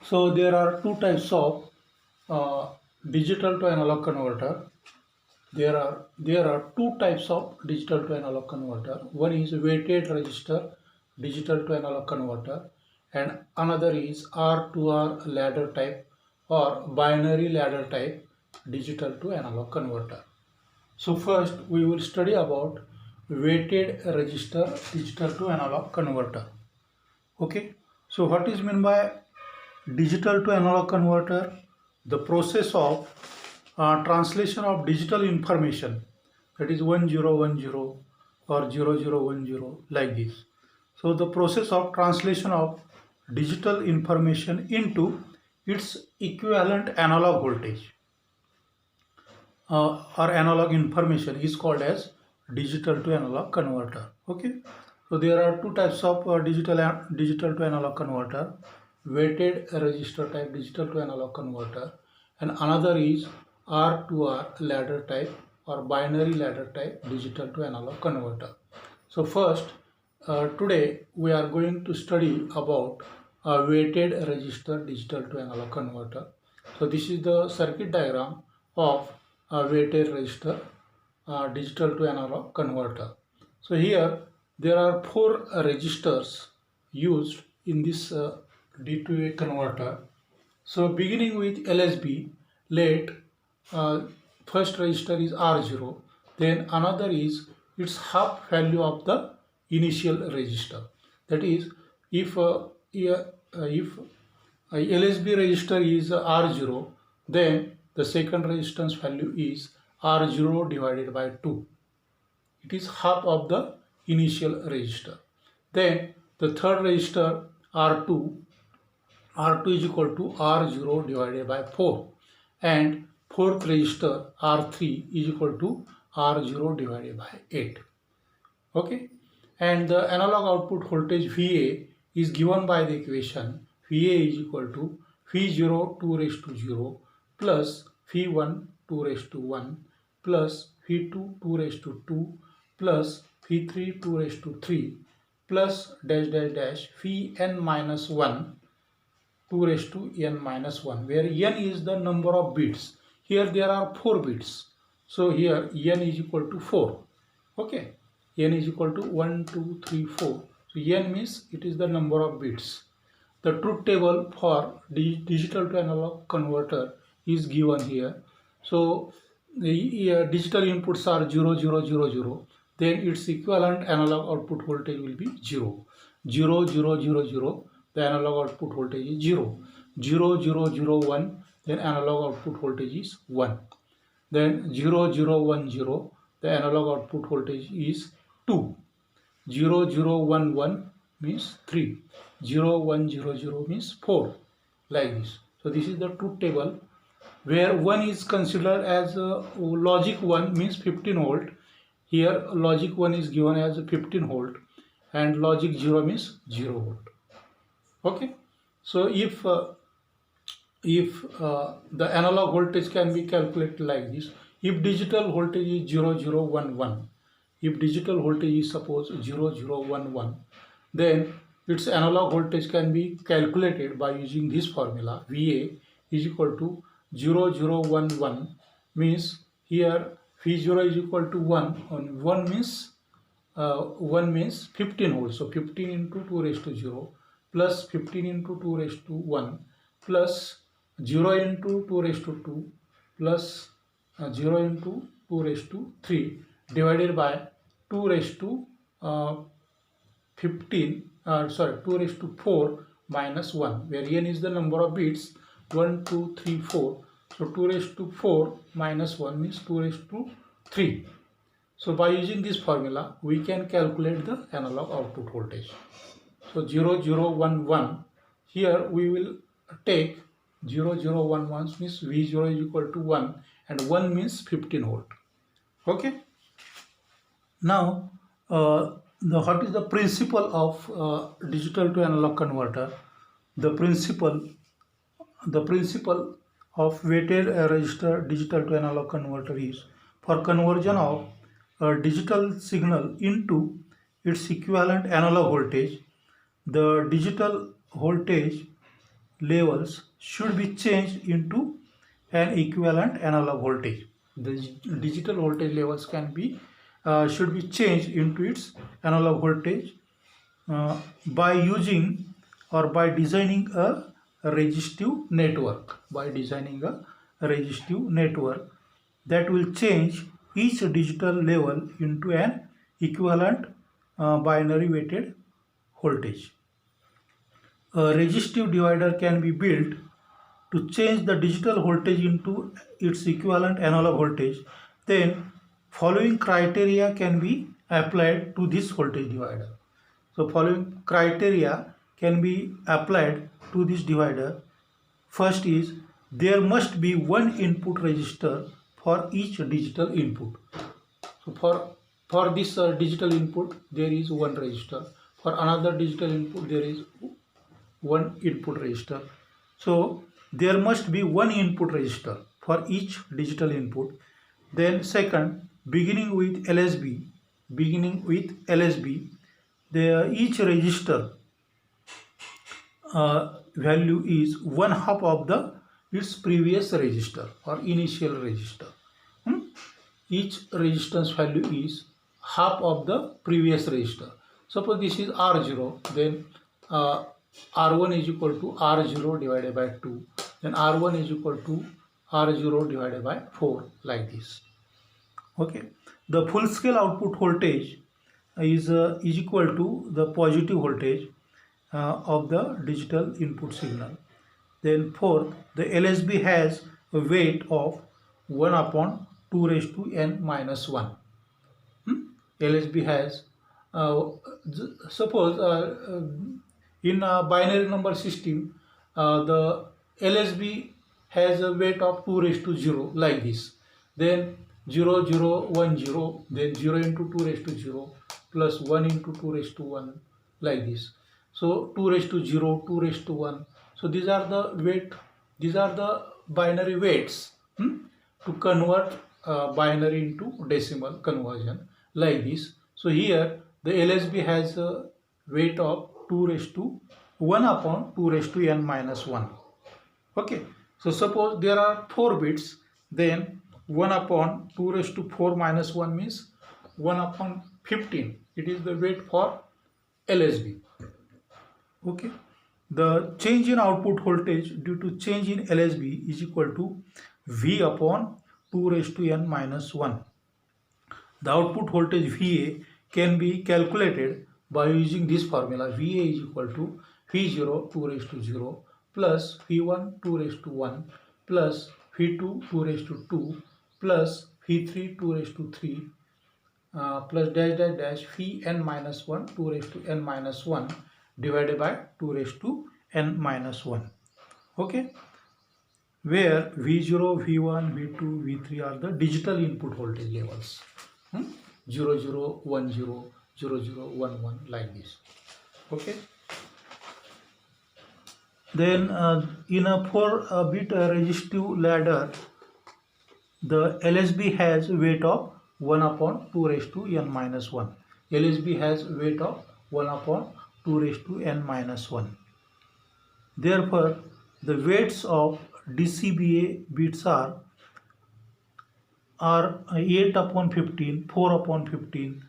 So there are two types of digital to analog converter. There are two types of digital to analog converter. One is weighted register digital to analog converter, and another is R to R ladder type or binary ladder type digital to analog converter. So first we will study about weighted register digital to analog converter. Okay, so what is meant by digital to analog converter? The process of translation of digital information, that is 1010 or 0010, like this. So the process of translation of digital information into its equivalent analog voltage or analog information is called as digital to analog converter. Okay, so there are two types of digital to analog converter: weighted register type digital to analog converter, and another is R to R ladder type or binary ladder type digital to analog converter. So first, today we are going to study about weighted register digital to analog converter. So this is the circuit diagram of weighted register digital to analog converter. So here there are four registers used in this D2A converter. So beginning with LSB, let first register is R0, then another is its half value of the initial register. That is, if LSB register is R0, then the second resistance value is R0 divided by 2. It is half of the initial register. Then the third register R2 is equal to R0 divided by 4, and fourth register R3 is equal to R0 divided by 8. Okay, and the analog output voltage VA is given by the equation VA is equal to V0 2 raised to 0 plus V1 2 raised to 1 plus V2 2 raised to 2 plus V3 2 raised to 3 plus dash dash dash Vn minus 1 2 raised to n minus 1, where n is the number of bits. Here there are 4 bits. So here n is equal to 4. Okay, n is equal to 1, 2, 3, 4. So n means it is the number of bits. The truth table for digital to analog converter is given here. So the digital inputs are 0, 0, 0, 0. Then its equivalent analog output voltage will be 0. 0, 0, 0, 0. The analog output voltage is 0. 0, 0, 0, 1. Then analog output voltage is 1. Then 0, 0, 1, 0. The analog output voltage is 2. 0, 0, 1, 1 means 3. 0, 1, 0, 0 means 4. Like this. So this is the truth table, where 1 is considered as logic 1 means 15 volt. Here logic 1 is given as 15 volt and logic 0 means 0 volt. Okay, so if the analog voltage can be calculated like this, if digital voltage is 0011, if digital voltage is suppose 0011, then its analog voltage can be calculated by using this formula. VA is equal to 0011 means here V0 is equal to 1, and 1 means 15 volts. So 15 into 2 raised to 0 plus 15 into 2 raised to 1 plus 0 into 2 raised to 2 plus 0 into 2 raised to 3 divided by 2 raised to 2 raised to 4 minus 1, where n is the number of bits, 1, 2, 3, 4. So 2 raised to 4 minus 1 means 2 raised to 3. So by using this formula, we can calculate the analog output voltage. So 0011, here we will take 0011 means V0 is equal to 1 and 1 means 15 volt. Okay. Now, what is the principle of digital to analog converter? The principle of weighted register digital to analog converter is for conversion of a digital signal into its equivalent analog voltage. The digital voltage levels should be changed into an equivalent analog voltage. The digital voltage levels can be should be changed into its analog voltage by using or by designing a resistive network. By designing a resistive network that will change each digital level into an equivalent binary weighted voltage. A resistive divider can be built to change the digital voltage into its equivalent analog voltage. Then following criteria can be applied to this voltage divider. So following criteria can be applied to this divider. First is there must be one input resistor for each digital input. So for this digital input there is one resistor. For another digital input there is one input resistor. So there must be one input resistor for each digital input. Then second, beginning with LSB, each resistor value is one half of its previous resistor or initial resistor. Each resistance value is half of the previous resistor. Suppose this is R0, then R1 is equal to R0 divided by 2, then R1 is equal to R0 divided by 4, like this. Okay, the full scale output voltage is equal to the positive voltage of the digital input signal. Then fourth, the LSB has a weight of 1 upon 2 raised to n minus 1. LSB has suppose in a binary number system the LSB has a weight of 2 raised to 0, like this. Then 0 0 1 0, then 0 into 2 raised to 0 plus 1 into 2 raised to 1, like this. So 2 raised to 0, 2 raised to 1. So these are the binary weights to convert binary into decimal conversion, like this. So here the LSB has a weight of 2 raised to 1 upon 2 raised to n minus 1. Okay, so suppose there are 4 bits, then 1 upon 2 raised to 4 minus 1 means 1 upon 15. It is the weight for LSB. Okay, the change in output voltage due to change in LSB is equal to V upon 2 raised to n minus 1. The output voltage VA can be calculated by using this formula. VA is equal to V0 2 raised to 0 plus V1 2 raised to 1 plus V2 2 raised to 2 plus V3 2 raised to 3 plus dash dash dash Vn minus 1 2 raised to n minus 1 divided by 2 raised to n minus 1. Okay, where V0, V1, V2, V3 are the digital input voltage levels. 0 0 1 0 0 0 1 1, like this. Okay, then in a 4-bit resistive ladder the LSB has weight of 1 upon 2 raised to n minus 1. LSB has weight of 1 upon 2 raised to n minus 1. Therefore the weights of DCBA bits are 8 upon 15, 4 upon 15,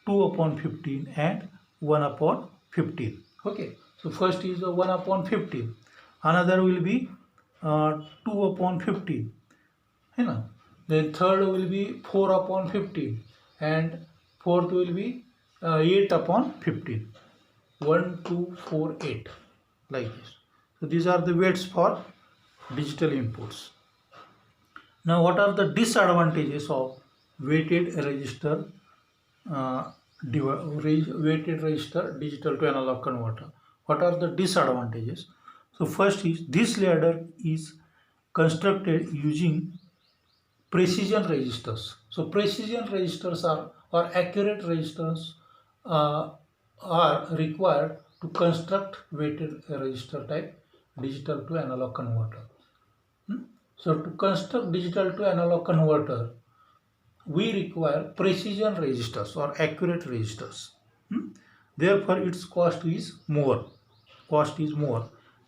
2 upon 15 and 1 upon 15. Okay, so first is 1 upon 15, another will be 2 upon 15, then third will be 4 upon 15 and fourth will be 8 upon 15. 1 2 4 8, like this. So these are the weights for digital inputs. Now what are the disadvantages of weighted resistor digital to analog converter? What are the disadvantages? So first is this ladder is constructed using precision resistors. So precision resistors or accurate resistors are required to construct weighted resistor type digital to analog converter. So to construct digital to analog converter, we require precision resistors or accurate resistors. Therefore its cost is more.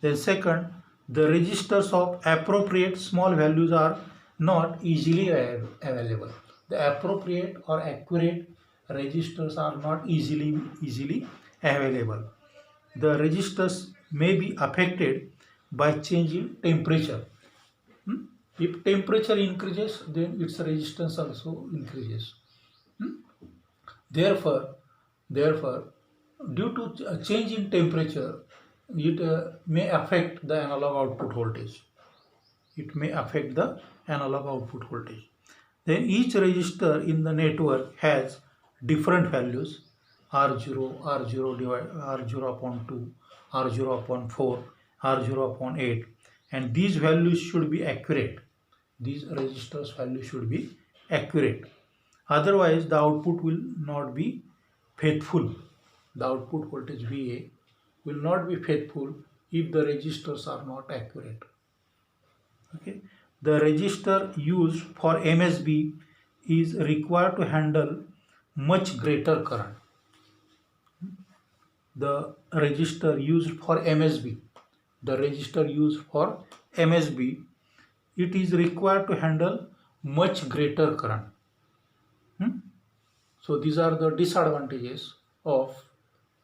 Then second, The registers of appropriate small values are not easily available. The appropriate or accurate registers are not easily available. The registers may be affected by change in temperature. If temperature increases, then its resistance also increases. Therefore, due to a change in temperature, it may affect the analog output voltage. It may affect the analog output voltage. Then each resistor in the network has different values: R0, R0 divided R0 upon 2, R0 upon 4, R0 upon 8, and these values should be accurate. These resistors value should be accurate. Otherwise, the output will not be faithful. The output voltage VA will not be faithful if the resistors are not accurate. Okay. The resistor used for MSB is required to handle much greater current. The resistor used for MSB, it is required to handle much greater current. So these are the disadvantages of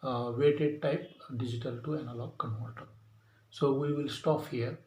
weighted type digital to analog converter. So we will stop here.